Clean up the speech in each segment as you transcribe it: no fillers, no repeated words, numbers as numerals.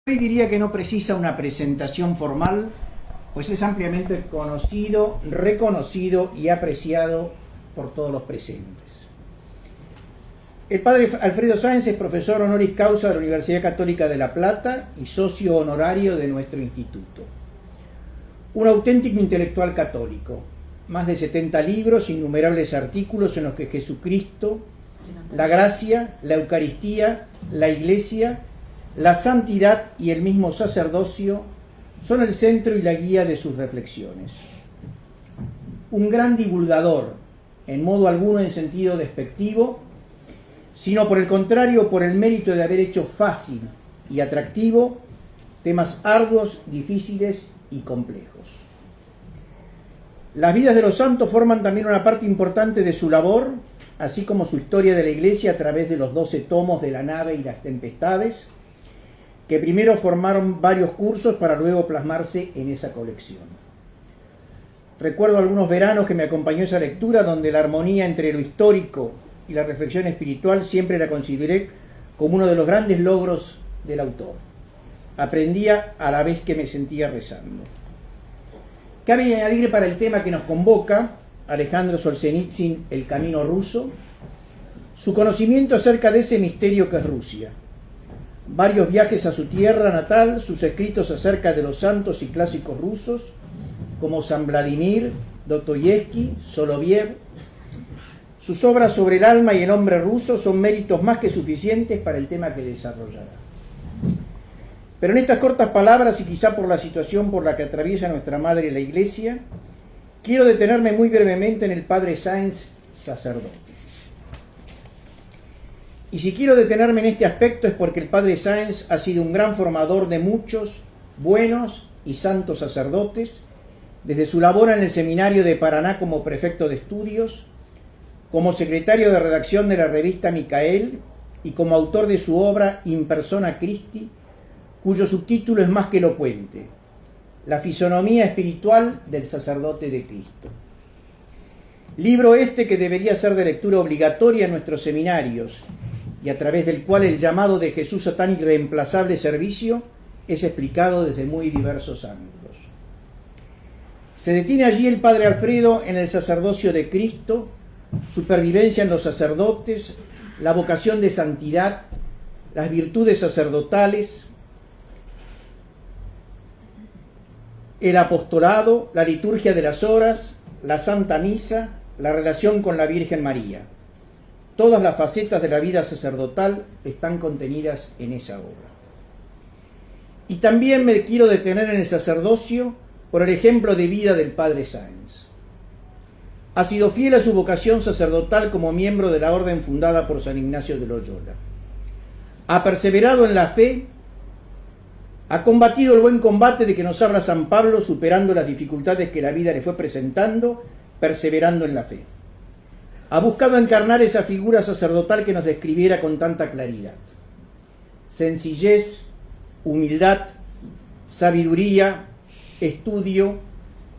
Hoy diría que no precisa una presentación formal, pues es ampliamente conocido, reconocido y apreciado por todos los presentes. El padre Alfredo Sáenz es profesor honoris causa de la Universidad Católica de La Plata y socio honorario de nuestro instituto. Un auténtico intelectual católico, más de 70 libros, innumerables artículos en los que Jesucristo, la gracia, la Eucaristía, la Iglesia, la santidad y el mismo sacerdocio son el centro y la guía de sus reflexiones. Un gran divulgador, en modo alguno en sentido despectivo, sino por el contrario por el mérito de haber hecho fácil y atractivo temas arduos, difíciles y complejos. Las vidas de los santos forman también una parte importante de su labor, así como su historia de la Iglesia a través de los 12 tomos de La nave y las tempestades, que primero formaron varios cursos para luego plasmarse en esa colección. Recuerdo algunos veranos que me acompañó esa lectura, donde la armonía entre lo histórico y la reflexión espiritual siempre la consideré como uno de los grandes logros del autor. Aprendía a la vez que me sentía rezando. Cabe añadir para el tema que nos convoca, Alejandro Solzhenitsyn, El camino ruso, su conocimiento acerca de ese misterio que es Rusia. Varios viajes a su tierra natal, sus escritos acerca de los santos y clásicos rusos, como San Vladimir, Dostoyevsky, Soloviev. Sus obras sobre el alma y el hombre ruso son méritos más que suficientes para el tema que desarrollará. Pero en estas cortas palabras, y quizá por la situación por la que atraviesa nuestra madre la Iglesia, quiero detenerme muy brevemente en el padre Sáenz, sacerdote. Y si quiero detenerme en este aspecto es porque el padre Sáenz ha sido un gran formador de muchos buenos y santos sacerdotes, desde su labor en el seminario de Paraná como prefecto de estudios, como secretario de redacción de la revista Micael y como autor de su obra In persona Christi, cuyo subtítulo es más que elocuente: La fisonomía espiritual del sacerdote de Cristo. Libro este que debería ser de lectura obligatoria en nuestros seminarios y a través del cual el llamado de Jesús a tan irreemplazable servicio es explicado desde muy diversos ángulos. Se detiene allí el padre Alfredo en el sacerdocio de Cristo, supervivencia en los sacerdotes, la vocación de santidad, las virtudes sacerdotales, el apostolado, la liturgia de las horas, la Santa Misa, la relación con la Virgen María. Todas las facetas de la vida sacerdotal están contenidas en esa obra. Y también me quiero detener en el sacerdocio por el ejemplo de vida del padre Sáenz. Ha sido fiel a su vocación sacerdotal como miembro de la orden fundada por San Ignacio de Loyola. Ha perseverado en la fe, ha combatido el buen combate de que nos habla San Pablo, superando las dificultades que la vida le fue presentando, perseverando en la fe. Ha buscado encarnar esa figura sacerdotal que nos describiera con tanta claridad. Sencillez, humildad, sabiduría, estudio,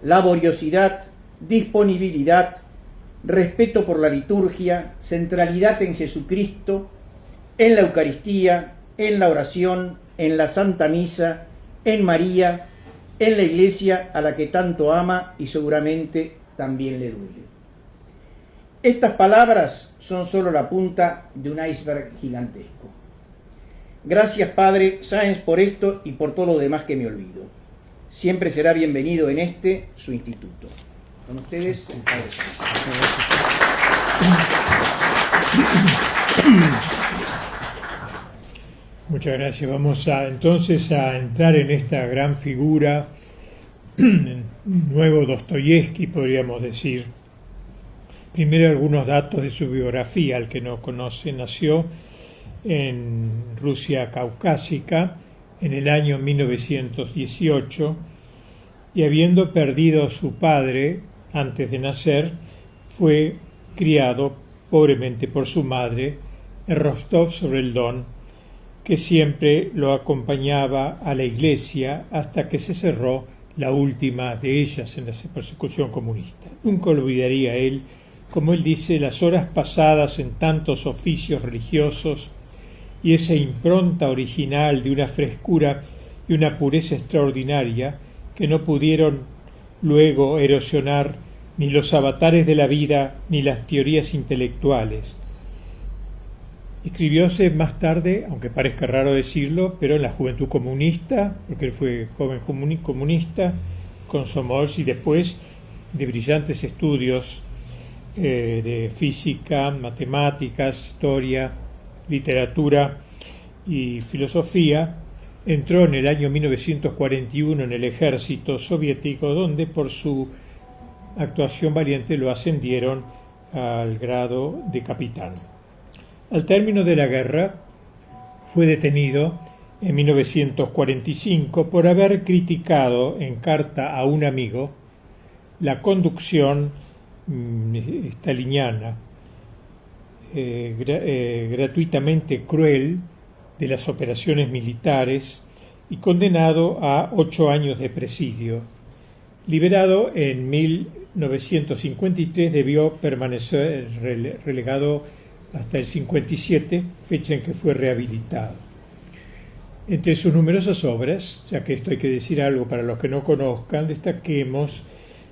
laboriosidad, disponibilidad, respeto por la liturgia, centralidad en Jesucristo, en la Eucaristía, en la oración, en la Santa Misa, en María, en la Iglesia a la que tanto ama y seguramente también le duele. Estas palabras son solo la punta de un iceberg gigantesco. Gracias, padre Sáenz, por esto y por todo lo demás que me olvido. Siempre será bienvenido en este, su instituto. Con ustedes, el padre Sáenz. Muchas gracias. Vamos entonces a entrar en esta gran figura, nuevo Dostoyevsky, podríamos decir. Primero algunos datos de su biografía. Al que no conoce, nació en Rusia caucásica en el año 1918 y, habiendo perdido a su padre antes de nacer, fue criado pobremente por su madre en Rostov sobre el Don, que siempre lo acompañaba a la iglesia hasta que se cerró la última de ellas en la persecución comunista. Nunca olvidaría él, como él dice, las horas pasadas en tantos oficios religiosos y esa impronta original de una frescura y una pureza extraordinaria que no pudieron luego erosionar ni los avatares de la vida ni las teorías intelectuales. Escribióse más tarde, aunque parezca raro decirlo, pero en la juventud comunista, porque él fue joven comunista, con Somoza, y después de brillantes estudios de física, matemáticas, historia, literatura y filosofía, entró en el año 1941 en el ejército soviético, donde por su actuación valiente lo ascendieron al grado de capitán. Al término de la guerra fue detenido en 1945 por haber criticado en carta a un amigo la conducción staliniana, gratuitamente cruel, de las operaciones militares, y condenado a 8 años de presidio. Liberado en 1953, debió permanecer relegado hasta el 57, fecha en que fue rehabilitado. Entre sus numerosas obras, ya que esto hay que decir algo para los que no conozcan, destaquemos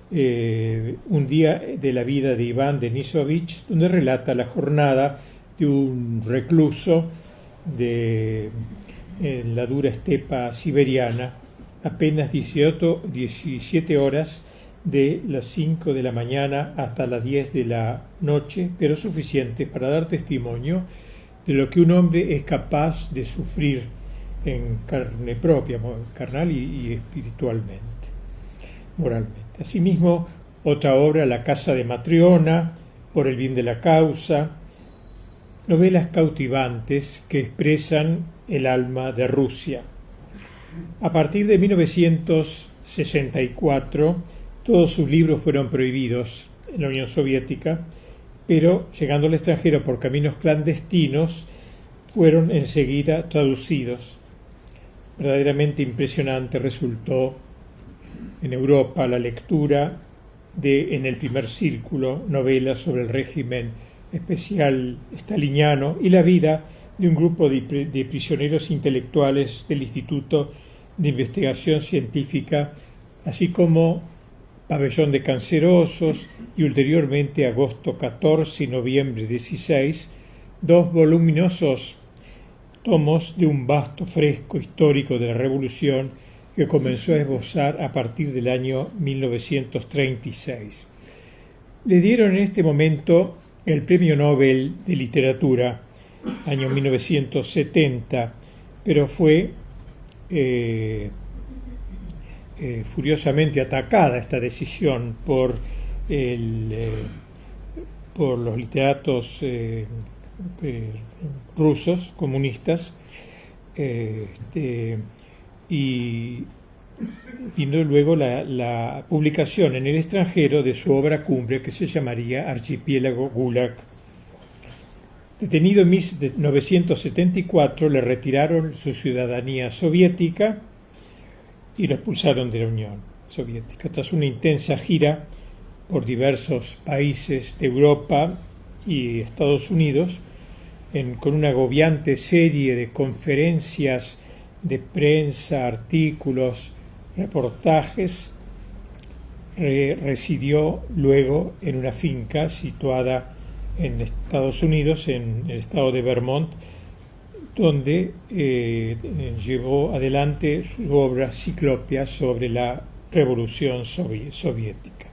Un día de la vida de Iván Denisovich, donde relata la jornada de un recluso en la dura estepa siberiana, apenas 17 horas de las 5 de la mañana hasta las 10 de la noche, pero suficiente para dar testimonio de lo que un hombre es capaz de sufrir en carne propia, carnal y espiritualmente, moralmente. Asimismo, otra obra, La casa de Matriona, Por el bien de la causa, novelas cautivantes que expresan el alma de Rusia. A partir de 1964, todos sus libros fueron prohibidos en la Unión Soviética, pero llegando al extranjero por caminos clandestinos, fueron enseguida traducidos. Verdaderamente impresionante resultó en Europa la lectura de En el primer círculo, novelas sobre el régimen especial staliniano y la vida de un grupo de prisioneros intelectuales del Instituto de Investigación Científica, así como Pabellón de Cancerosos y ulteriormente Agosto 14 y Noviembre 16, 2 voluminosos tomos de un vasto fresco histórico de la Revolución que comenzó a esbozar a partir del año 1936. Le dieron en este momento el Premio Nobel de Literatura, año 1970, pero fue furiosamente atacada esta decisión por los literatos rusos, comunistas, y vino luego la publicación en el extranjero de su obra cumbre, que se llamaría Archipiélago Gulag. Detenido en 1974, le retiraron su ciudadanía soviética y lo expulsaron de la Unión Soviética. Tras una intensa gira por diversos países de Europa y Estados Unidos, con una agobiante serie de conferencias de prensa, artículos, reportajes, residió luego en una finca situada en Estados Unidos, en el estado de Vermont, donde llevó adelante su obra Ciclopia sobre la Revolución Soviética.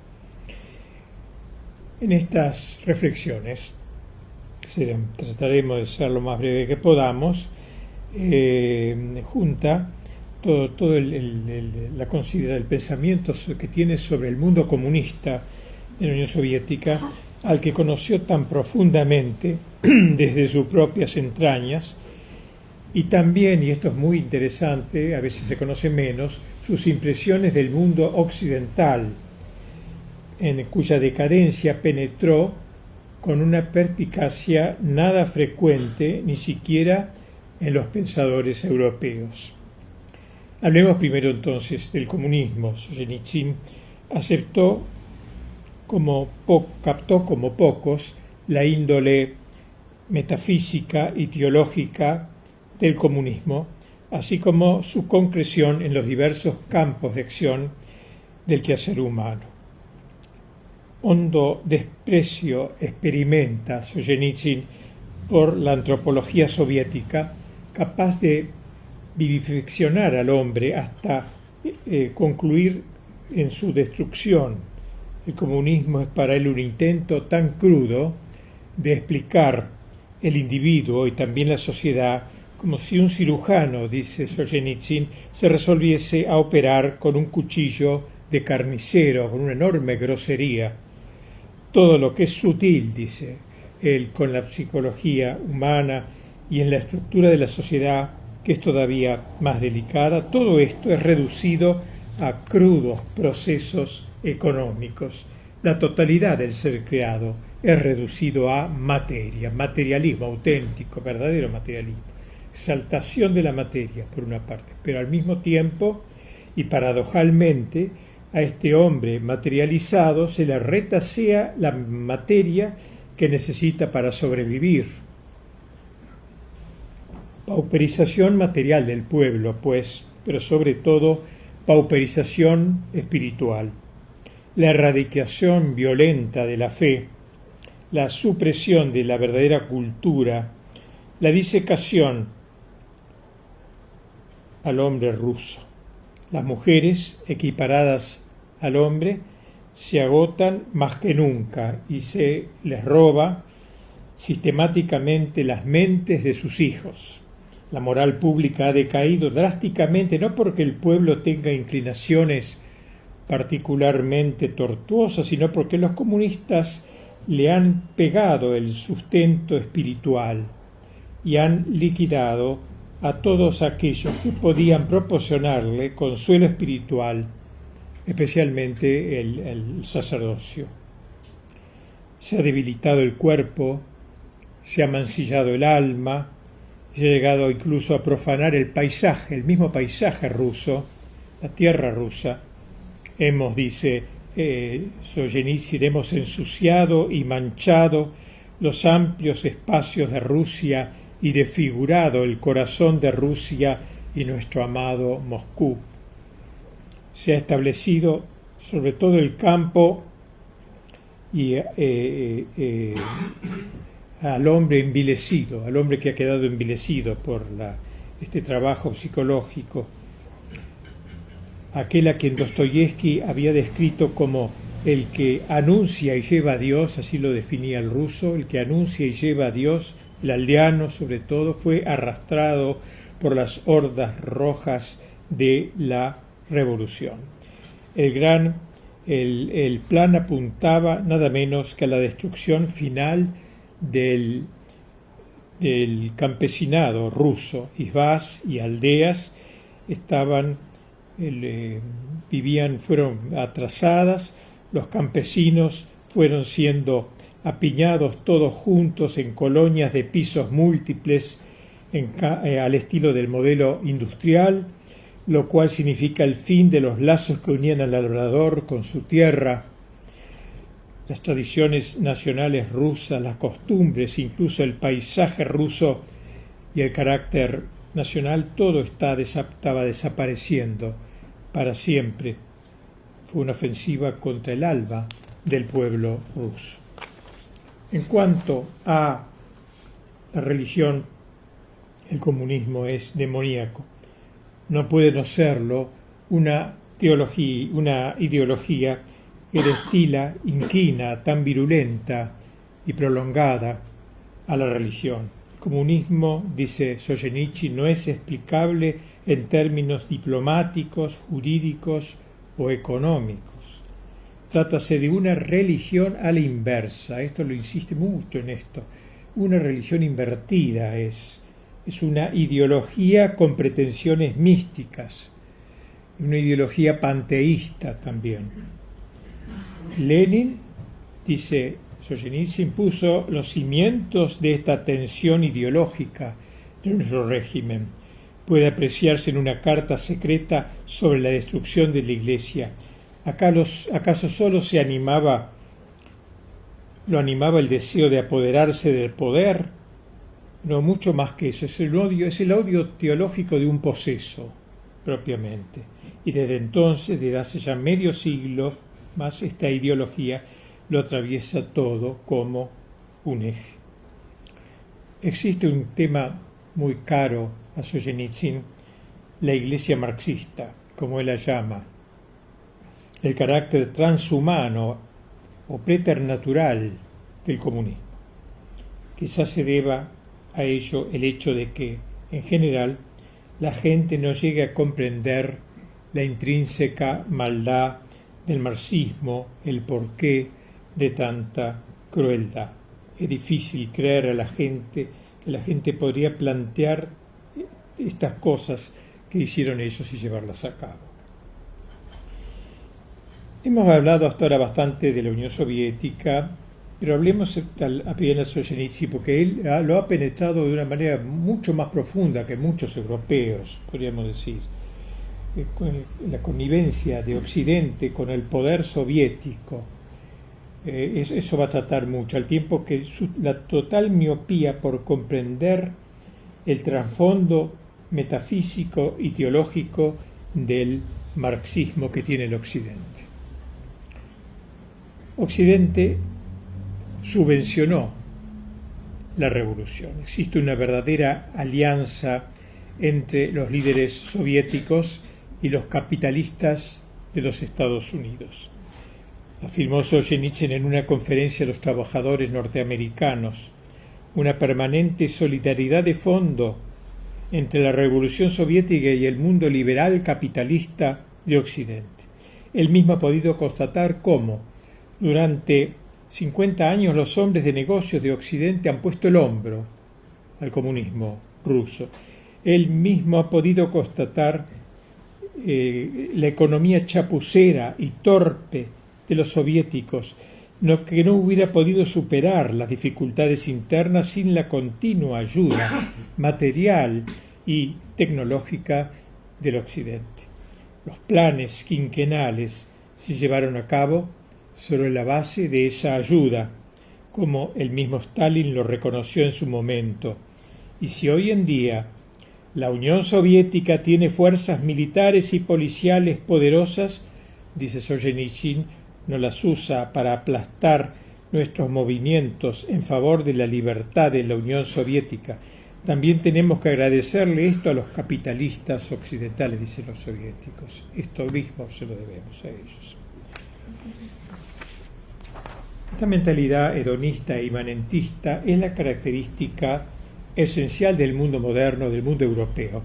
En estas reflexiones trataremos de ser lo más breve que podamos, junta todo el pensamiento que tiene sobre el mundo comunista en la Unión Soviética, al que conoció tan profundamente desde sus propias entrañas, y también, y esto es muy interesante, a veces se conoce menos, sus impresiones del mundo occidental, en cuya decadencia penetró con una perspicacia nada frecuente, ni siquiera en los pensadores europeos. Hablemos primero entonces del comunismo. Solzhenitsyn captó como pocos la índole metafísica y teológica del comunismo, así como su concreción en los diversos campos de acción del quehacer humano. Hondo desprecio experimenta Solzhenitsyn por la antropología soviética, capaz de viviseccionar al hombre hasta concluir en su destrucción. El comunismo es para él un intento tan crudo de explicar el individuo y también la sociedad como si un cirujano, dice Solzhenitsyn, se resolviese a operar con un cuchillo de carnicero, con una enorme grosería. Todo lo que es sutil, dice él, con la psicología humana y en la estructura de la sociedad, que es todavía más delicada, todo esto es reducido a crudos procesos económicos. La totalidad del ser creado es reducido a materia, materialismo auténtico, verdadero materialismo, exaltación de la materia, por una parte, pero al mismo tiempo, y paradojalmente, a este hombre materializado se le retasea la materia que necesita para sobrevivir. Pauperización material del pueblo, pues, pero sobre todo pauperización espiritual. La erradicación violenta de la fe, la supresión de la verdadera cultura, la disecación al hombre ruso. Las mujeres, equiparadas al hombre, se agotan más que nunca y se les roba sistemáticamente las mentes de sus hijos. La moral pública ha decaído drásticamente, no porque el pueblo tenga inclinaciones particularmente tortuosas, sino porque los comunistas le han pegado el sustento espiritual y han liquidado a todos aquellos que podían proporcionarle consuelo espiritual, especialmente el sacerdocio. Se ha debilitado el cuerpo, se ha mancillado el alma, se ha llegado incluso a profanar el paisaje, el mismo paisaje ruso, la tierra rusa. Hemos, dice Solzhenitsyn, hemos ensuciado y manchado los amplios espacios de Rusia y desfigurado el corazón de Rusia y nuestro amado Moscú. Se ha establecido sobre todo el campo y al hombre envilecido, al hombre que ha quedado envilecido por este trabajo psicológico, aquel a quien Dostoyevsky había descrito como el que anuncia y lleva a Dios, así lo definía el ruso, el que anuncia y lleva a Dios, el aldeano sobre todo, fue arrastrado por las hordas rojas de la revolución. El plan apuntaba nada menos que a la destrucción final del campesinado ruso. Izbás y aldeas fueron atrasadas, los campesinos fueron siendo apiñados todos juntos en colonias de pisos múltiples al estilo del modelo industrial, lo cual significa el fin de los lazos que unían al labrador con su tierra. Las tradiciones nacionales rusas, las costumbres, incluso el paisaje ruso y el carácter nacional, todo estaba desapareciendo para siempre. Fue una ofensiva contra el alma del pueblo ruso. En cuanto a la religión, el comunismo es demoníaco. No puede no serlo una ideología que destila inquina tan virulenta y prolongada a la religión. El comunismo, dice Solzhenitsyn, no es explicable en términos diplomáticos, jurídicos o económicos. Trátase de una religión a la inversa, esto lo insiste mucho en esto, una religión invertida es una ideología con pretensiones místicas, una ideología panteísta también. Lenin, dice Solzhenitsyn, puso los cimientos de esta tensión ideológica de nuestro régimen. Puede apreciarse en una carta secreta sobre la destrucción de la Iglesia. ¿Acaso solo lo animaba el deseo de apoderarse del poder? no mucho más que eso, es el odio teológico de un poseso, propiamente. Y desde entonces, desde hace ya medio siglo, más esta ideología lo atraviesa todo como un eje. Existe un tema muy caro a Solzhenitsyn, la iglesia marxista, como él la llama, el carácter transhumano o preternatural del comunismo. Quizás se deba a ello el hecho de que, en general, la gente no llegue a comprender la intrínseca maldad del marxismo, el porqué de tanta crueldad. Es difícil creer a la gente que la gente podría plantear estas cosas que hicieron ellos y llevarlas a cabo. Hemos hablado hasta ahora bastante de la Unión Soviética, pero hablemos apenas de Solzhenitsyn, porque él lo ha penetrado de una manera mucho más profunda que muchos europeos, podríamos decir. La connivencia de Occidente con el poder soviético, eso va a tratar mucho, al tiempo que la total miopía por comprender el trasfondo metafísico y teológico del marxismo que tiene el Occidente. Occidente subvencionó la revolución. Existe una verdadera alianza entre los líderes soviéticos y los capitalistas de los Estados Unidos. Afirmó Solzhenitsyn en una conferencia a los trabajadores norteamericanos una permanente solidaridad de fondo entre la revolución soviética y el mundo liberal capitalista de Occidente. Él mismo ha podido constatar cómo durante 50 años los hombres de negocios de Occidente han puesto el hombro al comunismo ruso. Él mismo ha podido constatar la economía chapucera y torpe de los soviéticos, que no hubiera podido superar las dificultades internas sin la continua ayuda material y tecnológica del Occidente. Los planes quinquenales se llevaron a cabo sobre la base de esa ayuda, como el mismo Stalin lo reconoció en su momento. Y si hoy en día la Unión Soviética tiene fuerzas militares y policiales poderosas, dice Solzhenitsyn, no las usa para aplastar nuestros movimientos en favor de la libertad de la Unión Soviética. También tenemos que agradecerle esto a los capitalistas occidentales, dicen los soviéticos. Esto mismo se lo debemos a ellos. Esta mentalidad hedonista e imanentista es la característica esencial del mundo moderno, del mundo europeo.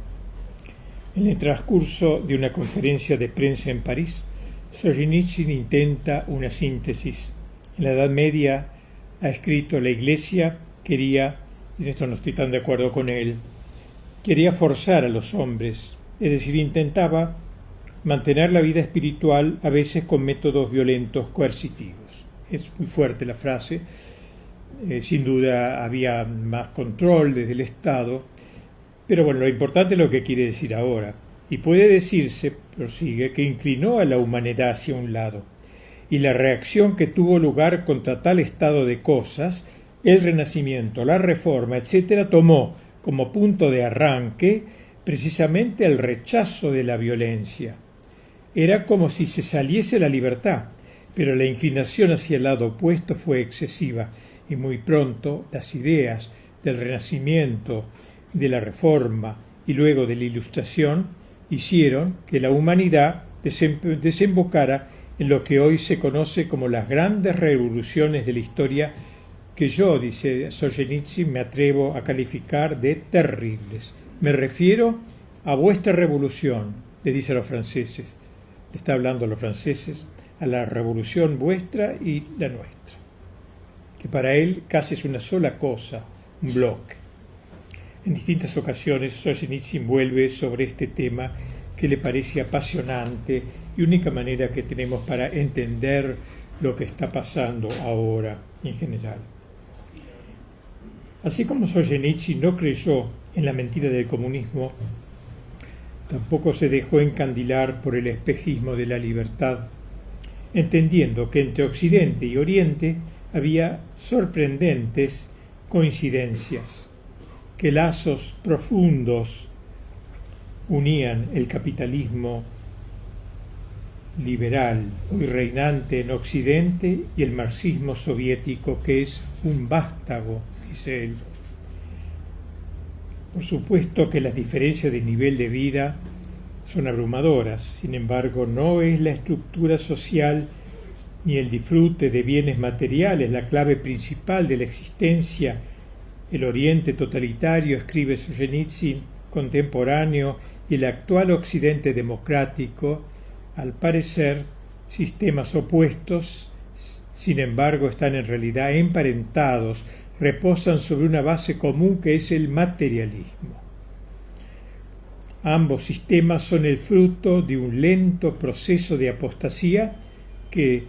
En el transcurso de una conferencia de prensa en París, Solzhenitsyn intenta una síntesis. En la Edad Media ha escrito: la Iglesia quería, y en esto no estoy tan de acuerdo con él, quería forzar a los hombres, es decir, intentaba mantener la vida espiritual a veces con métodos violentos coercitivos. Es muy fuerte la frase, sin duda había más control desde el Estado, pero bueno, lo importante es lo que quiere decir ahora. Y puede decirse, prosigue, que inclinó a la humanidad hacia un lado, y la reacción que tuvo lugar contra tal estado de cosas, el Renacimiento, la Reforma, etc., tomó como punto de arranque precisamente el rechazo de la violencia. Era como si se saliese la libertad, pero la inclinación hacia el lado opuesto fue excesiva, y muy pronto las ideas del Renacimiento, de la Reforma y luego de la Ilustración hicieron que la humanidad desembocara en lo que hoy se conoce como las grandes revoluciones de la historia, que yo, dice Solzhenitsyn, me atrevo a calificar de terribles. Me refiero a vuestra revolución, le dice a los franceses, le está hablando a los franceses, a la revolución vuestra y la nuestra, que para él casi es una sola cosa, un bloque. En distintas ocasiones Solzhenitsyn vuelve sobre este tema que le parece apasionante y única manera que tenemos para entender lo que está pasando ahora en general. Así como Solzhenitsyn no creyó en la mentira del comunismo, tampoco se dejó encandilar por el espejismo de la libertad, entendiendo que entre Occidente y Oriente había sorprendentes coincidencias. que lazos profundos unían el capitalismo liberal hoy reinante en Occidente y el marxismo soviético, que es un vástago, dice él. Por supuesto que las diferencias de nivel de vida son abrumadoras, sin embargo, no es la estructura social ni el disfrute de bienes materiales la clave principal de la existencia. El Oriente totalitario, escribe Solzhenitsyn, contemporáneo, y el actual Occidente democrático, al parecer, sistemas opuestos, sin embargo, están en realidad emparentados, reposan sobre una base común que es el materialismo. Ambos sistemas son el fruto de un lento proceso de apostasía que,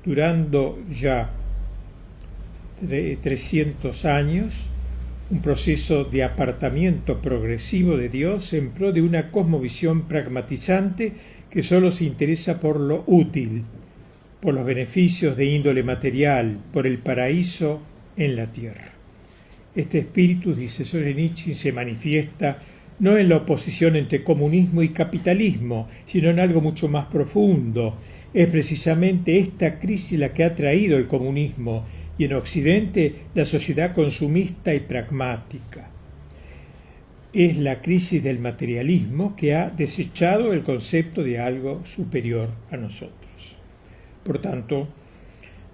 durando ya 300 años, un proceso de apartamiento progresivo de Dios en pro de una cosmovisión pragmatizante que solo se interesa por lo útil, por los beneficios de índole material, por el paraíso en la tierra. Este espíritu, dice Solzhenitsyn, se manifiesta no en la oposición entre comunismo y capitalismo, sino en algo mucho más profundo. Es precisamente esta crisis la que ha traído el comunismo y en Occidente la sociedad consumista y pragmática. Es la crisis del materialismo que ha desechado el concepto de algo superior a nosotros. Por tanto,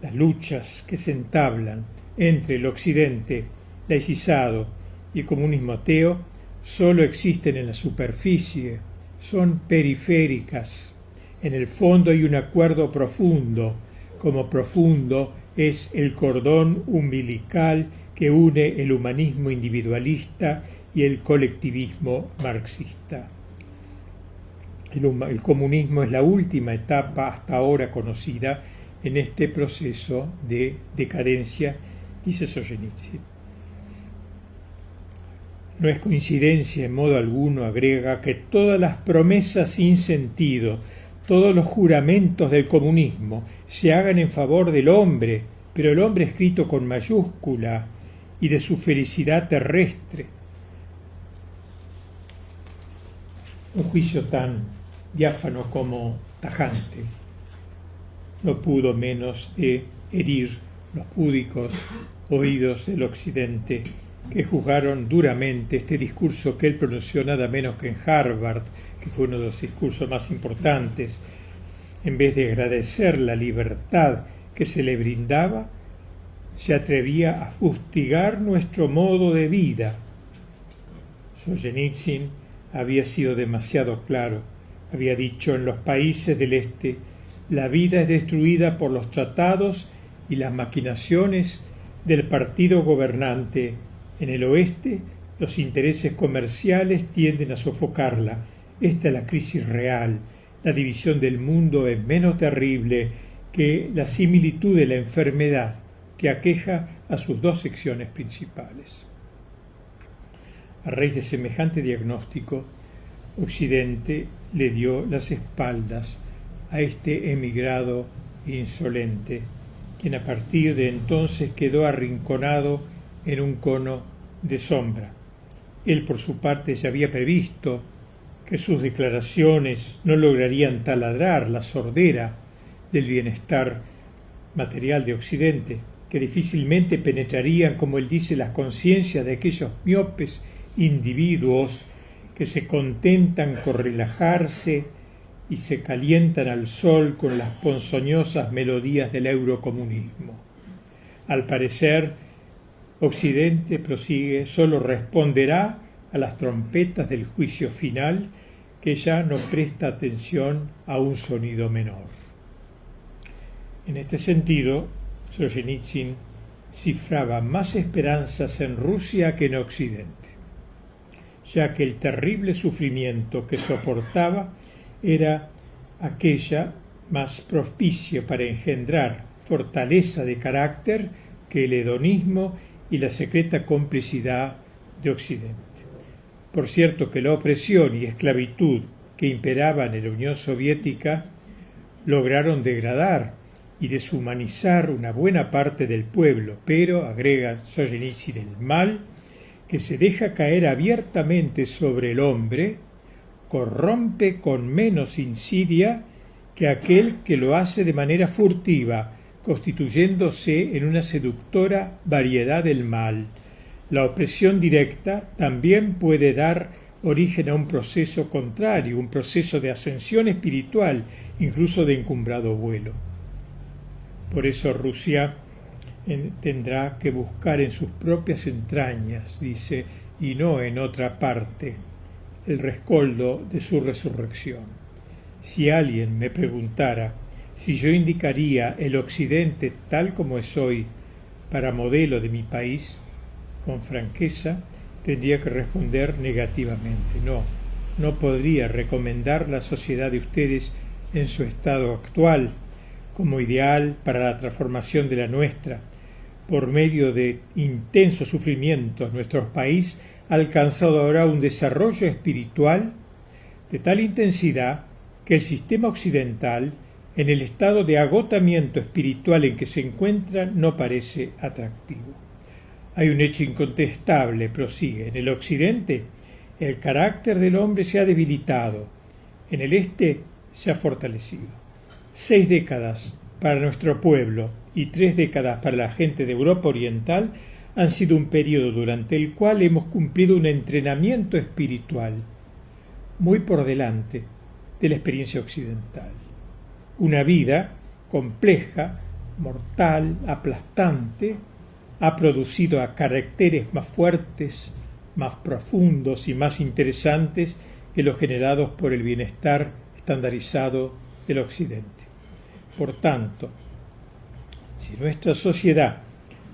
las luchas que se entablan entre el Occidente laicizado y el comunismo ateo solo existen en la superficie, son periféricas. En el fondo hay un acuerdo profundo, como profundo es el cordón umbilical que une el humanismo individualista y el colectivismo marxista. El comunismo es la última etapa hasta ahora conocida en este proceso de decadencia, dice Solzhenitsyn. No es coincidencia en modo alguno, agrega, que todas las promesas sin sentido, todos los juramentos del comunismo se hagan en favor del hombre, pero el hombre escrito con mayúscula, y de su felicidad terrestre. Un juicio tan diáfano como tajante no pudo menos de herir los púdicos oídos del Occidente, que juzgaron duramente este discurso que él pronunció nada menos que en Harvard, que fue uno de los discursos más importantes. En vez de agradecer la libertad que se le brindaba, se atrevía a fustigar nuestro modo de vida. Solzhenitsyn había sido demasiado claro. Había dicho: en los países del Este, la vida es destruida por los tratados y las maquinaciones del partido gobernante. En el Oeste, los intereses comerciales tienden a sofocarla. Esta es la crisis real. La división del mundo es menos terrible que la similitud de la enfermedad que aqueja a sus dos secciones principales. A raíz de semejante diagnóstico, Occidente le dio las espaldas a este emigrado insolente, quien a partir de entonces quedó arrinconado en un cono de sombra. Él, por su parte, ya había previsto que sus declaraciones no lograrían taladrar la sordera del bienestar material de Occidente, que difícilmente penetrarían, como él dice, las conciencias de aquellos miopes individuos que se contentan con relajarse y se calientan al sol con las ponzoñosas melodías del eurocomunismo. Al parecer, Occidente, prosigue, solo responderá a las trompetas del juicio final, que ya no presta atención a un sonido menor. En este sentido, Solzhenitsyn cifraba más esperanzas en Rusia que en Occidente, ya que el terrible sufrimiento que soportaba era aquella más propicio para engendrar fortaleza de carácter que el hedonismo y la secreta complicidad de Occidente. Por cierto que la opresión y esclavitud que imperaban en la Unión Soviética lograron degradar y deshumanizar una buena parte del pueblo, pero, agrega Solzhenitsyn, el mal que se deja caer abiertamente sobre el hombre, corrompe con menos insidia que aquel que lo hace de manera furtiva, constituyéndose en una seductora variedad del mal. La opresión directa también puede dar origen a un proceso contrario, un proceso de ascensión espiritual, incluso de encumbrado vuelo. Por eso Rusia tendrá que buscar en sus propias entrañas, dice, y no en otra parte, el rescoldo de su resurrección. Si alguien me preguntara si yo indicaría el Occidente tal como es hoy para modelo de mi país, con franqueza, tendría que responder negativamente. No podría recomendar la sociedad de ustedes en su estado actual como ideal para la transformación de la nuestra. Por medio de intensos sufrimientos, nuestro país ha alcanzado ahora un desarrollo espiritual de tal intensidad que el sistema occidental, en el estado de agotamiento espiritual en que se encuentra, no parece atractivo. Hay un hecho incontestable, prosigue. En el occidente, el carácter del hombre se ha debilitado. En el este, se ha fortalecido. 6 décadas para nuestro pueblo y 3 décadas para la gente de Europa Oriental han sido un periodo durante el cual hemos cumplido un entrenamiento espiritual muy por delante de la experiencia occidental. Una vida compleja, mortal, aplastante, ha producido a caracteres más fuertes, más profundos y más interesantes que los generados por el bienestar estandarizado del Occidente. Por tanto, si nuestra sociedad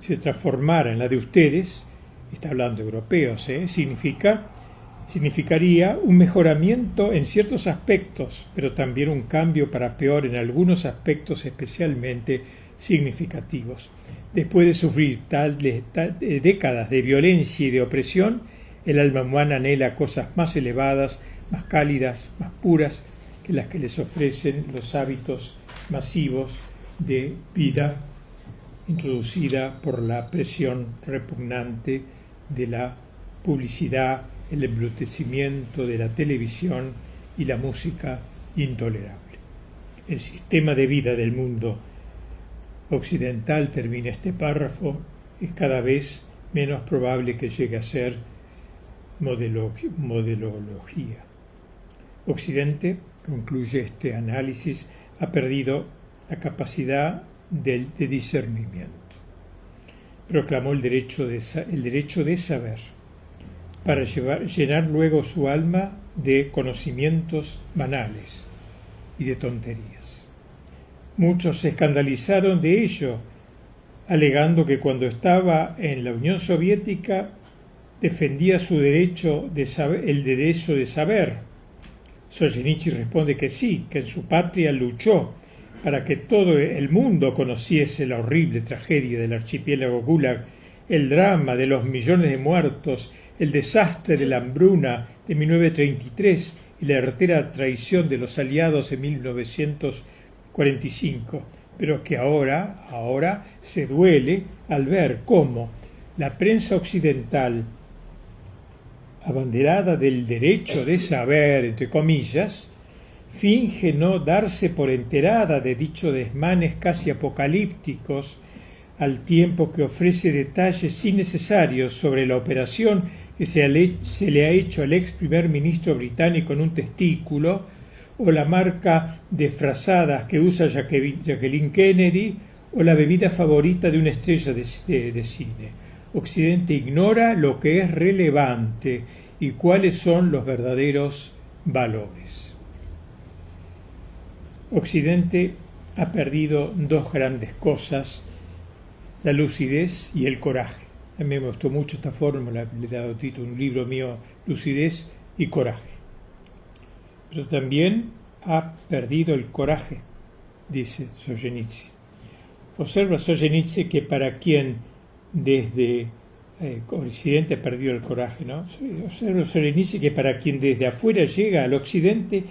se transformara en la de ustedes, está hablando europeos, significaría un mejoramiento en ciertos aspectos, pero también un cambio para peor en algunos aspectos especialmente significativos. Después de sufrir décadas de violencia y de opresión, el alma humana anhela cosas más elevadas, más cálidas, más puras que las que les ofrecen los hábitos masivos de vida introducida por la presión repugnante de la publicidad, el embrutecimiento de la televisión y la música intolerable. El sistema de vida del mundo occidental, termina este párrafo, es cada vez menos probable que llegue a ser modelología. Occidente, concluye este análisis, ha perdido la capacidad de discernimiento. Proclamó el derecho de saber, para llenar luego su alma de conocimientos banales y de tonterías. Muchos se escandalizaron de ello, alegando que cuando estaba en la Unión Soviética defendía su derecho de saber, el derecho de saber. Solzhenitsyn responde que sí, que en su patria luchó para que todo el mundo conociese la horrible tragedia del archipiélago Gulag, el drama de los millones de muertos, el desastre de la hambruna de 1933 y la artera traición de los aliados en 1945, pero que ahora se duele al ver cómo la prensa occidental, abanderada del derecho de saber, entre comillas, finge no darse por enterada de dichos desmanes casi apocalípticos, al tiempo que ofrece detalles innecesarios sobre la operación que se le ha hecho al ex primer ministro británico en un testículo, o la marca de frazadas que usa Jacqueline Kennedy, o la bebida favorita de una estrella de cine. Occidente ignora lo que es relevante y cuáles son los verdaderos valores. Occidente ha perdido dos grandes cosas, la lucidez y el coraje. A mí me gustó mucho esta fórmula, le he dado título a un libro mío, Lucidez y Coraje. Pero también ha perdido el coraje, dice Solzhenitsyn. Observa Solzhenitsyn que para quien desde Occidente ha perdido el coraje, ¿no? Observa Solzhenitsyn que para quien desde afuera llega al Occidente,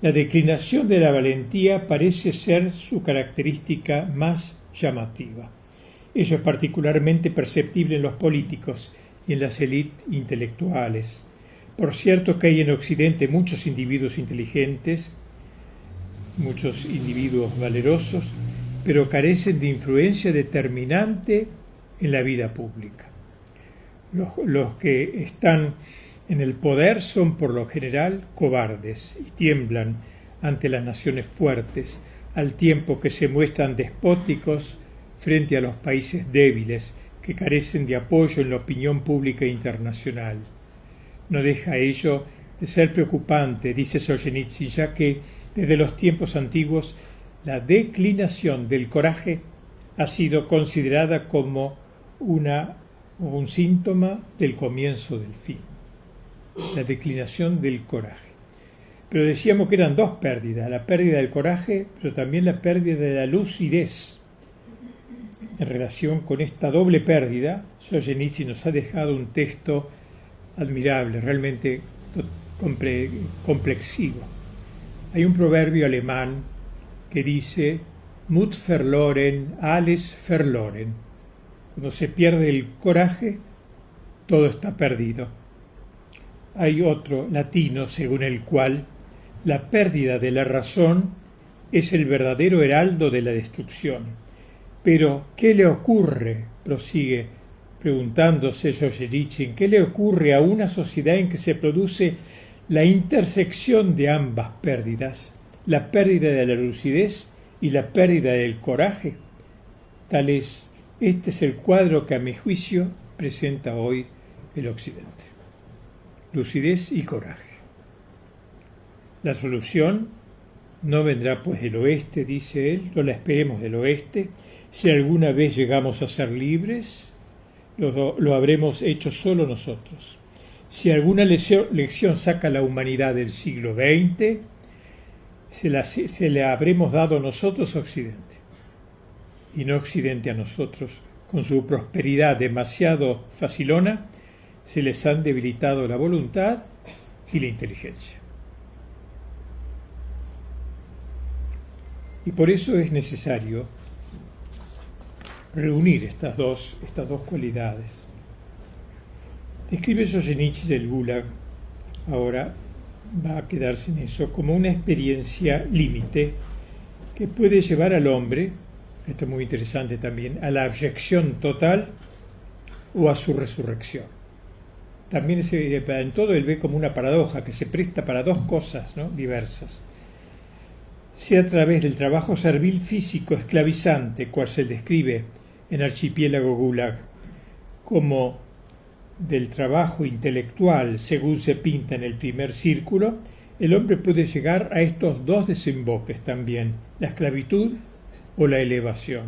la declinación de la valentía parece ser su característica más llamativa. Ello es particularmente perceptible en los políticos, y en las élites intelectuales. Por cierto que hay en Occidente muchos individuos inteligentes, muchos individuos valerosos, pero carecen de influencia determinante en la vida pública. Los que están en el poder son por lo general cobardes y tiemblan ante las naciones fuertes, al tiempo que se muestran despóticos frente a los países débiles que carecen de apoyo en la opinión pública internacional. No deja ello de ser preocupante, dice Solzhenitsyn, ya que desde los tiempos antiguos la declinación del coraje ha sido considerada como un síntoma del comienzo del fin. La declinación del coraje. Pero decíamos que eran dos pérdidas, la pérdida del coraje, pero también la pérdida de la lucidez. En relación con esta doble pérdida, Solzhenitsyn nos ha dejado un texto admirable, realmente complexivo. Hay un proverbio alemán que dice Mut verloren, alles verloren. Cuando se pierde el coraje, todo está perdido. Hay otro latino según el cual la pérdida de la razón es el verdadero heraldo de la destrucción. Pero, ¿qué le ocurre? Prosigue preguntándose Solzhenitsyn, ¿qué le ocurre a una sociedad en que se produce la intersección de ambas pérdidas, la pérdida de la lucidez y la pérdida del coraje? Este es el cuadro que a mi juicio presenta hoy el Occidente. Lucidez y coraje. La solución no vendrá pues del oeste, dice él, no la esperemos del oeste. Si alguna vez llegamos a ser libres, lo habremos hecho solo nosotros. Si alguna lección saca la humanidad del siglo XX, se la habremos dado nosotros a Occidente, y no Occidente a nosotros. Con su prosperidad demasiado facilona, se les han debilitado la voluntad y la inteligencia. Y por eso es necesario reunir estas dos cualidades. Describe Solzhenitsyn el Gulag, ahora va a quedarse en eso, como una experiencia límite que puede llevar al hombre, esto es muy interesante también, a la abyección total o a su resurrección. También en todo él ve como una paradoja que se presta para dos cosas, ¿no?, diversas. Sea a través del trabajo servil físico esclavizante, cual se describe en Archipiélago Gulag, como del trabajo intelectual, según se pinta en el primer círculo, el hombre puede llegar a estos dos desemboques también, la esclavitud o la elevación.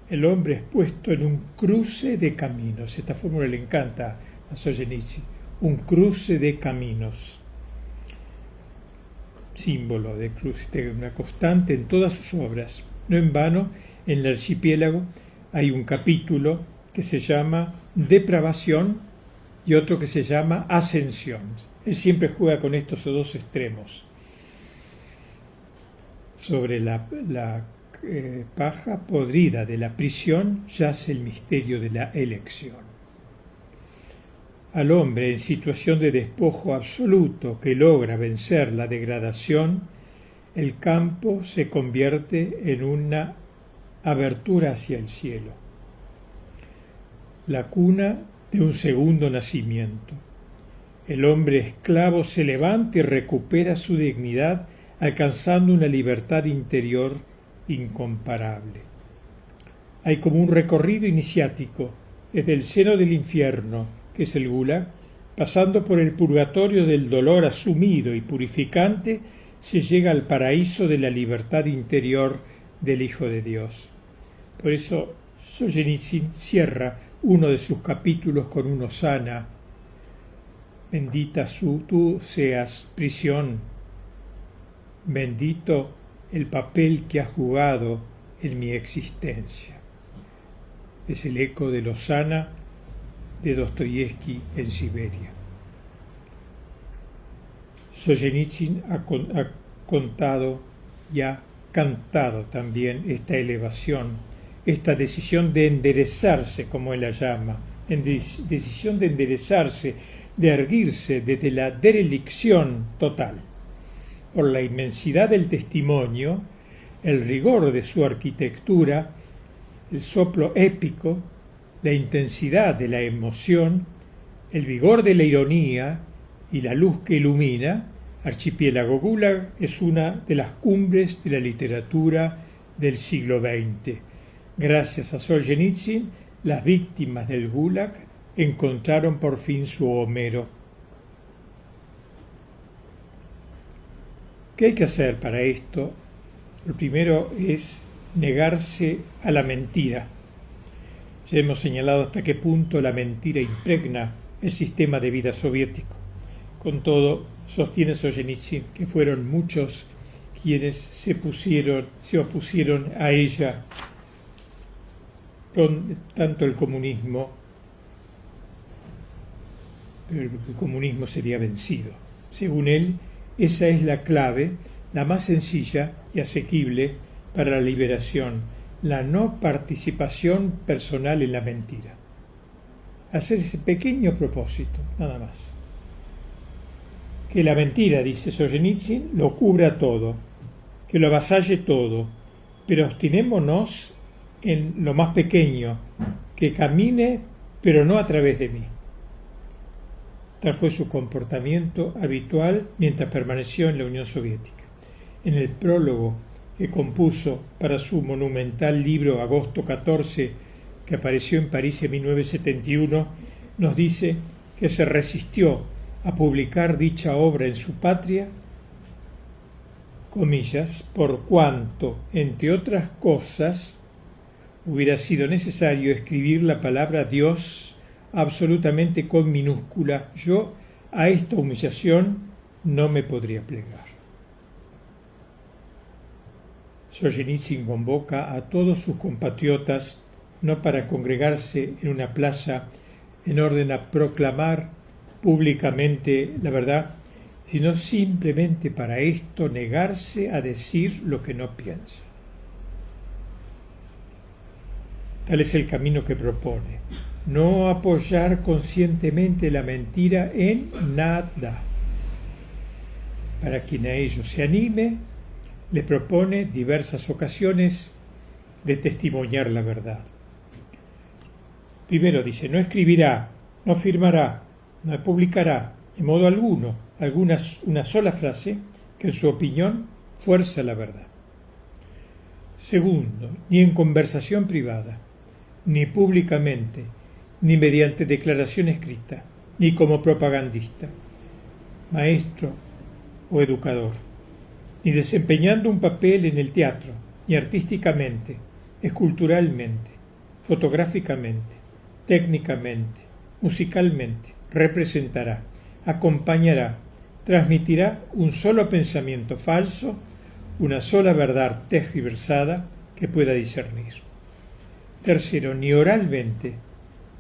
El hombre es puesto en un cruce de caminos. Esta fórmula le encanta a Solzhenitsyn, un cruce de caminos. Símbolo de cruce, una constante en todas sus obras. No en vano, en el Archipiélago hay un capítulo que se llama Depravación y otro que se llama Ascensión. Él siempre juega con estos dos extremos. Sobre la paja podrida de la prisión yace el misterio de la elección. Al hombre en situación de despojo absoluto que logra vencer la degradación, el campo se convierte en una abertura hacia el cielo, la cuna de un segundo nacimiento. El hombre esclavo se levanta y recupera su dignidad, alcanzando una libertad interior incomparable. Hay como un recorrido iniciático desde el seno del infierno, que es el Gulag, pasando por el purgatorio del dolor asumido y purificante, se llega al paraíso de la libertad interior del Hijo de Dios. Por eso Solzhenitsyn cierra uno de sus capítulos con un hosana: bendita tú seas prisión, bendito el papel que has jugado en mi existencia. Es el eco del hosana de Dostoyevsky en Siberia. Solzhenitsyn ha contado y ha cantado también esta elevación, esta decisión de enderezarse, como él la llama, en decisión de enderezarse, de erguirse desde la derelicción total. Por la inmensidad del testimonio, el rigor de su arquitectura, el soplo épico, la intensidad de la emoción, el vigor de la ironía y la luz que ilumina, Archipiélago Gulag es una de las cumbres de la literatura del siglo XX. Gracias a Solzhenitsyn, las víctimas del Gulag encontraron por fin su Homero. ¿Qué hay que hacer para esto? Lo primero es negarse a la mentira. Ya hemos señalado hasta qué punto la mentira impregna el sistema de vida soviético. Con todo, sostiene Solzhenitsyn que fueron muchos quienes se opusieron a ella, con tanto el comunismo sería vencido. Según él, esa es la clave, la más sencilla y asequible para la liberación, la no participación personal en la mentira. Hacer ese pequeño propósito, nada más. Que la mentira, dice Solzhenitsyn, lo cubra todo, que lo avasalle todo, pero obstinémonos en lo más pequeño, que camine, pero no a través de mí. Tal fue su comportamiento habitual mientras permaneció en la Unión Soviética. En el prólogo que compuso para su monumental libro Agosto 14, que apareció en París en 1971, nos dice que se resistió a publicar dicha obra en su patria, comillas, por cuanto, entre otras cosas, hubiera sido necesario escribir la palabra Dios absolutamente con minúscula. Yo a esta humillación no me podría plegar. Solzhenitsyn convoca a todos sus compatriotas no para congregarse en una plaza en orden a proclamar públicamente la verdad, sino simplemente para esto negarse a decir lo que no piensa. Tal es el camino que propone: no apoyar conscientemente la mentira en nada. Para quien a ello se anime, le propone diversas ocasiones de testimoniar la verdad. Primero dice, no escribirá, no firmará, no publicará en modo alguno una sola frase que en su opinión fuerza la verdad. Segundo, ni en conversación privada, ni públicamente, ni mediante declaración escrita, ni como propagandista, maestro o educador, ni desempeñando un papel en el teatro, ni artísticamente, esculturalmente, fotográficamente, técnicamente, musicalmente, representará, acompañará, transmitirá un solo pensamiento falso, una sola verdad tergiversada que pueda discernir. Tercero, ni oralmente,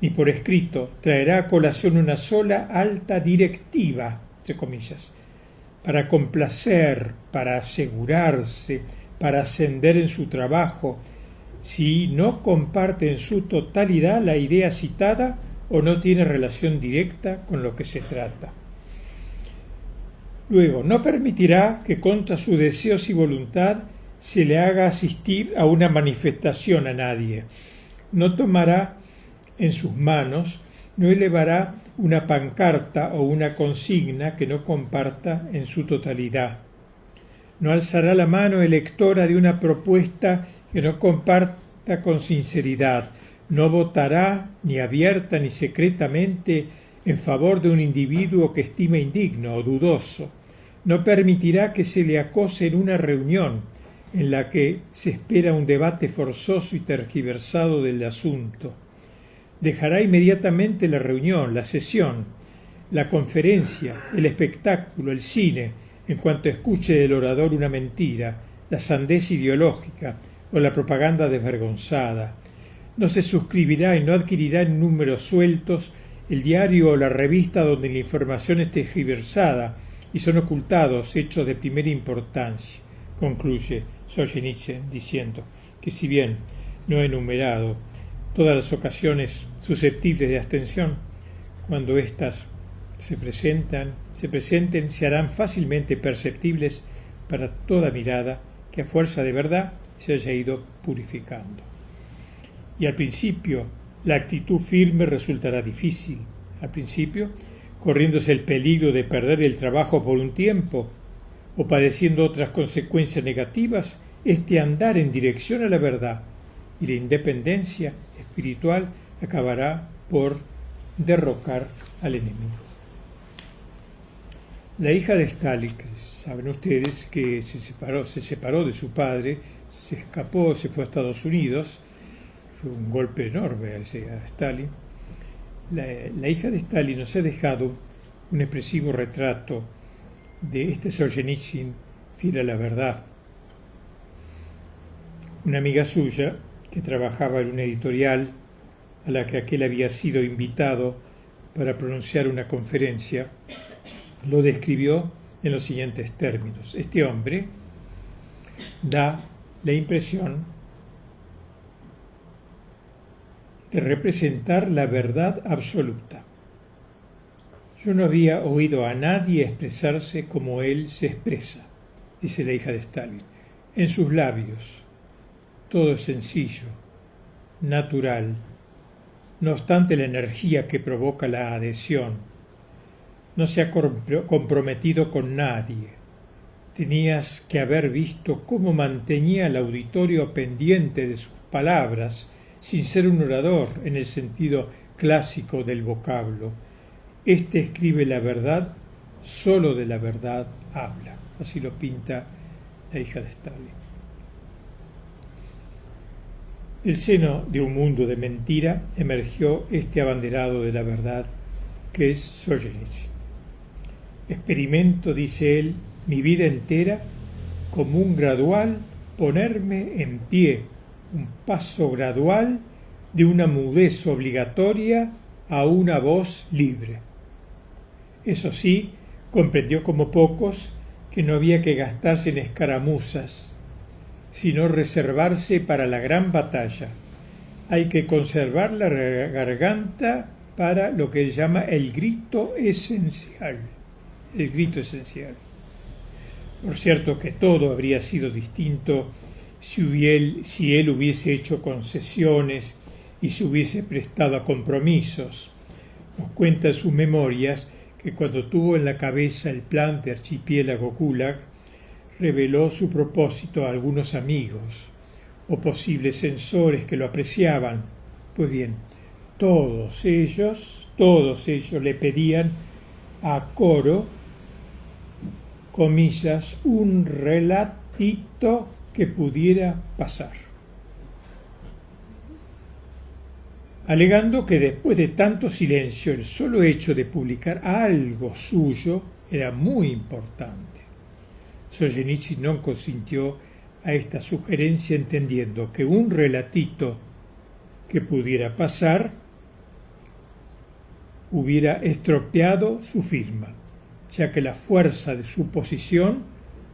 ni por escrito traerá a colación una sola alta directiva, entre comillas, para complacer, para asegurarse, para ascender en su trabajo, si no comparte en su totalidad la idea citada o no tiene relación directa con lo que se trata. Luego, no permitirá que contra sus deseos y voluntad se le haga asistir a una manifestación a nadie. No tomará en sus manos, no elevará una pancarta o una consigna que no comparta en su totalidad. No alzará la mano electora de una propuesta que no comparta con sinceridad. No votará, ni abierta ni secretamente, en favor de un individuo que estima indigno o dudoso. No permitirá que se le acose en una reunión en la que se espera un debate forzoso y tergiversado del asunto. Dejará inmediatamente la reunión, la sesión, la conferencia, el espectáculo, el cine, en cuanto escuche del orador una mentira, la sandez ideológica o la propaganda desvergonzada. No se suscribirá y no adquirirá en números sueltos el diario o la revista donde la información es tergiversada y son ocultados hechos de primera importancia. Concluye Solzhenitsyn diciendo que si bien no he enumerado todas las ocasiones susceptibles de abstención, cuando éstas se presenten, se harán fácilmente perceptibles para toda mirada que a fuerza de verdad se haya ido purificando. Y al principio, la actitud firme resultará difícil. Al principio, corriéndose el peligro de perder el trabajo por un tiempo o padeciendo otras consecuencias negativas, andar en dirección a la verdad y la independencia espiritual acabará por derrocar al enemigo. La hija de Stalin, que saben ustedes que se separó de su padre, se escapó, se fue a Estados Unidos, fue un golpe enorme a Stalin. La hija de Stalin nos ha dejado un expresivo retrato de Solzhenitsyn fiel a la verdad. Una amiga suya, que trabajaba en una editorial a la que aquel había sido invitado para pronunciar una conferencia, lo describió en los siguientes términos: este hombre da la impresión de representar la verdad absoluta. Yo no había oído a nadie expresarse como él se expresa, dice la hija de Stalin. En sus labios, todo es sencillo, natural, no obstante la energía que provoca la adhesión. No se ha comprometido con nadie. Tenías que haber visto cómo mantenía al auditorio pendiente de sus palabras, sin ser un orador en el sentido clásico del vocablo. Escribe la verdad, solo de la verdad habla. Así lo pinta la hija de Stalin. Del seno de un mundo de mentira emergió abanderado de la verdad que es Solzhenitsyn. Experimento, dice él, mi vida entera como un gradual ponerme en pie, un paso gradual de una mudez obligatoria a una voz libre. Eso sí, comprendió como pocos que no había que gastarse en escaramuzas, sino reservarse para la gran batalla. Hay que conservar la garganta para lo que él llama el grito esencial. El grito esencial. Por cierto que todo habría sido distinto si él hubiese hecho concesiones y se hubiese prestado a compromisos. Nos cuenta en sus memorias que cuando tuvo en la cabeza el plan de archipiélago Gulag, reveló su propósito a algunos amigos o posibles censores que lo apreciaban. Pues bien, todos ellos le pedían a coro, comillas, un relatito que pudiera pasar, alegando que después de tanto silencio el solo hecho de publicar algo suyo era muy importante. Solzhenitsyn no consintió a esta sugerencia, entendiendo que un relatito que pudiera pasar hubiera estropeado su firma, ya que la fuerza de su posición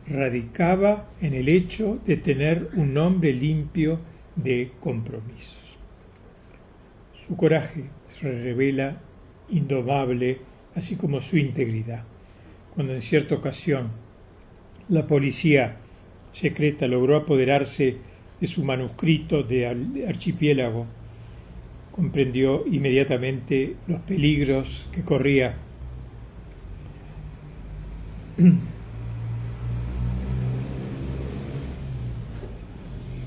radicaba en el hecho de tener un nombre limpio de compromisos. Su coraje se revela indomable, así como su integridad. Cuando en cierta ocasión la policía secreta logró apoderarse de su manuscrito de archipiélago, comprendió inmediatamente los peligros que corría.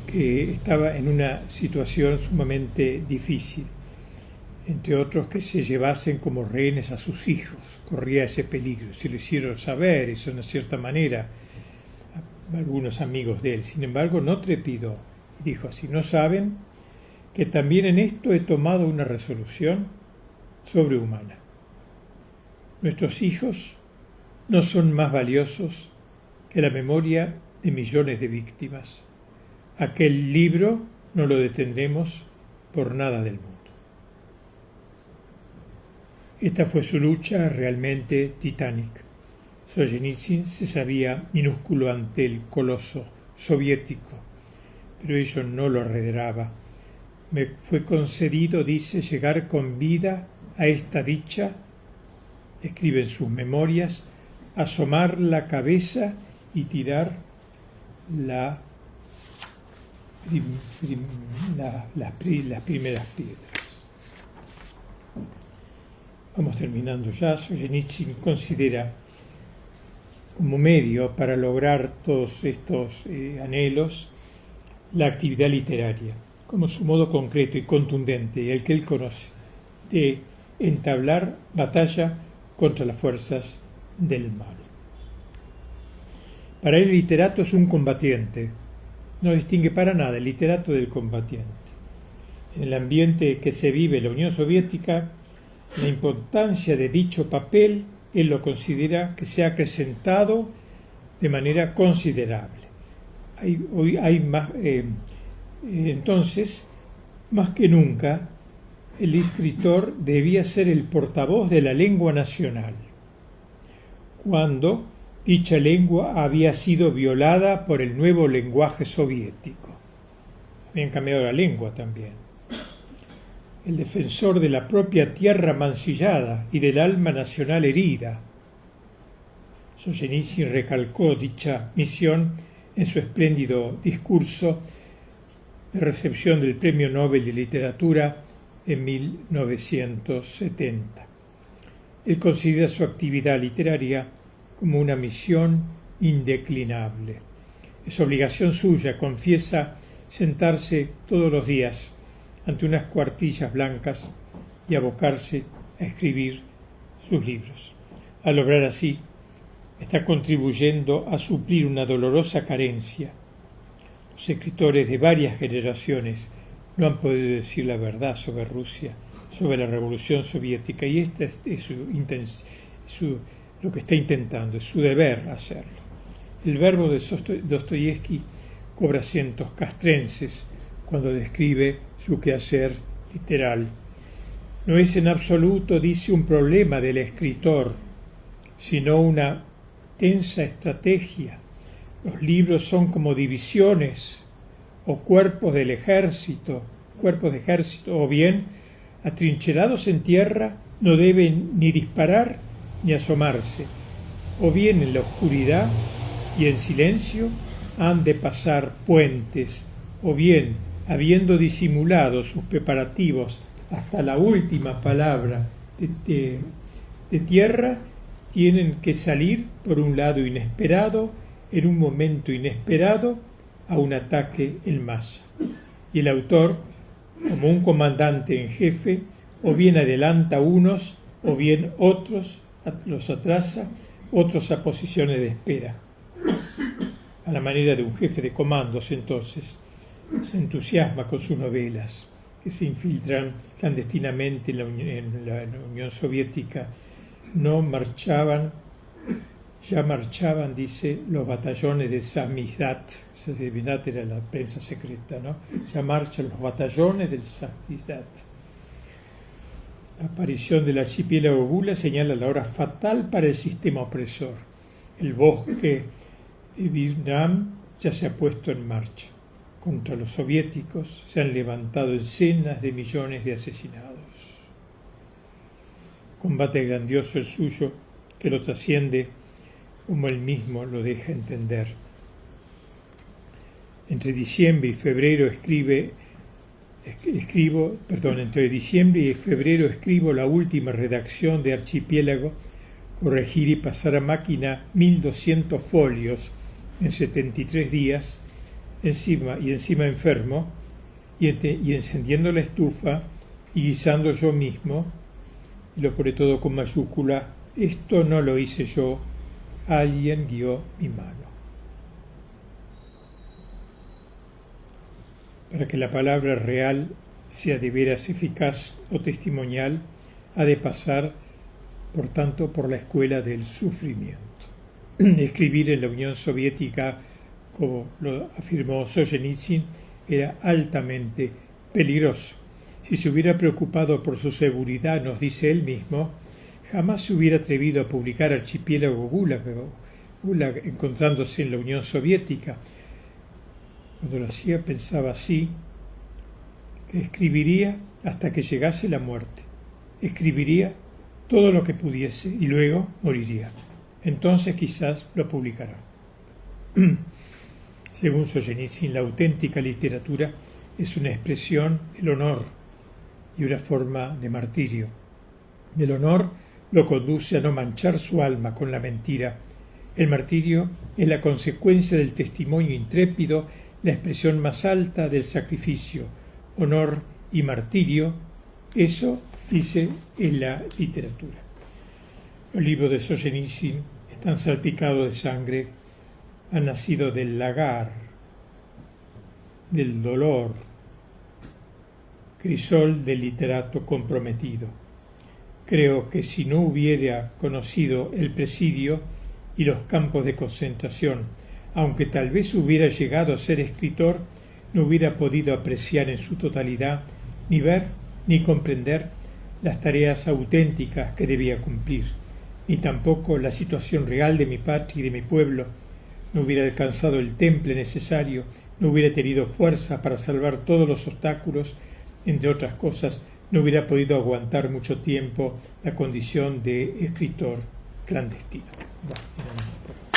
Que estaba en una situación sumamente difícil, entre otros que se llevasen como rehenes a sus hijos. Corría ese peligro, se lo hicieron saber, eso de una cierta manera a algunos amigos de él. Sin embargo, no trepidó y dijo así: ¿no saben que también en esto he tomado una resolución sobrehumana? Nuestros hijos no son más valiosos que la memoria de millones de víctimas. Aquel libro no lo detendremos por nada del mundo. Esta fue su lucha realmente titánica. Solzhenitsyn se sabía minúsculo ante el coloso soviético, pero ello no lo arredraba. me fue concedido, dice, llegar con vida a esta dicha, escribe en sus memorias, asomar la cabeza y tirar las primeras piedras. Vamos terminando ya. Solzhenitsyn considera como medio para lograr todos estos anhelos la actividad literaria, como su modo concreto y contundente, el que él conoce, de entablar batalla contra las fuerzas del mal. Para él el literato es un combatiente, no distingue para nada el literato del combatiente. En el ambiente que se vive en la Unión Soviética, la importancia de dicho papel, él lo considera que se ha acrecentado de manera considerable. Hoy hay más, entonces, más que nunca, el escritor debía ser el portavoz de la lengua nacional, cuando dicha lengua había sido violada por el nuevo lenguaje soviético. Habían cambiado la lengua también. El defensor de la propia tierra mancillada y del alma nacional herida. Solzhenitsyn recalcó dicha misión en su espléndido discurso de recepción del Premio Nobel de Literatura en 1970. Él considera su actividad literaria como una misión indeclinable. Es obligación suya, confiesa, sentarse todos los días ante unas cuartillas blancas y abocarse a escribir sus libros. Al obrar así, está contribuyendo a suplir una dolorosa carencia. Los escritores de varias generaciones no han podido decir la verdad sobre Rusia, sobre la Revolución Soviética, y esta es lo que está intentando, es su deber hacerlo. El verbo de Dostoyevsky cobra acentos castrenses cuando describe su quehacer literal. No es en absoluto, dice, un problema del escritor, sino una tensa estrategia. Los libros son como divisiones o cuerpos de ejército, o bien, atrincherados en tierra, no deben ni disparar ni asomarse, o bien en la oscuridad y en silencio han de pasar puentes, o bien, habiendo disimulado sus preparativos hasta la última palabra de tierra, tienen que salir por un lado inesperado, en un momento inesperado, a un ataque en masa. Y el autor, como un comandante en jefe, o bien adelanta unos, o bien otros los atrasa, otros a posiciones de espera. A la manera de un jefe de comandos, entonces, se entusiasma con sus novelas, que se infiltran clandestinamente en la Unión Soviética. Ya marchaban, dice, los batallones de Samizdat. Samizdat era la prensa secreta, ¿no? Ya marchan los batallones del Samizdat. La aparición del archipiélago Gula señala la hora fatal para el sistema opresor. El bosque de Vietnam ya se ha puesto en marcha. Contra los soviéticos se han levantado decenas de millones de asesinados. Combate grandioso el suyo, que lo trasciende como él mismo lo deja entender. Entre diciembre y febrero escribo la última redacción de Archipiélago, corregir y pasar a máquina 1200 folios en 73 días, encima enfermo, y encendiendo la estufa y guisando yo mismo, y lo pone todo con mayúscula, esto no lo hice yo, alguien guió mi mano. Para que la palabra real sea de veras eficaz o testimonial, ha de pasar, por tanto, por la escuela del sufrimiento. Escribir en la Unión Soviética, como lo afirmó Solzhenitsyn, era altamente peligroso. Si se hubiera preocupado por su seguridad, nos dice él mismo, jamás se hubiera atrevido a publicar Archipiélago Gulag encontrándose en la Unión Soviética. Cuando lo hacía pensaba así, que escribiría hasta que llegase la muerte. Escribiría todo lo que pudiese y luego moriría. Entonces quizás lo publicará. Según Solzhenitsyn, la auténtica literatura es una expresión del honor y una forma de martirio. El honor lo conduce a no manchar su alma con la mentira. El martirio es la consecuencia del testimonio intrépido, la expresión más alta del sacrificio. Honor y martirio, eso dice en la literatura. Los libros de Solzhenitsyn están salpicados de sangre, han nacido del lagar, del dolor, crisol del literato comprometido. Creo que si no hubiera conocido el presidio y los campos de concentración, aunque tal vez hubiera llegado a ser escritor, no hubiera podido apreciar en su totalidad, ni ver ni comprender las tareas auténticas que debía cumplir, ni tampoco la situación real de mi patria y de mi pueblo. No hubiera alcanzado el temple necesario, no hubiera tenido fuerza para salvar todos los obstáculos, entre otras cosas, no hubiera podido aguantar mucho tiempo la condición de escritor clandestino. Bueno,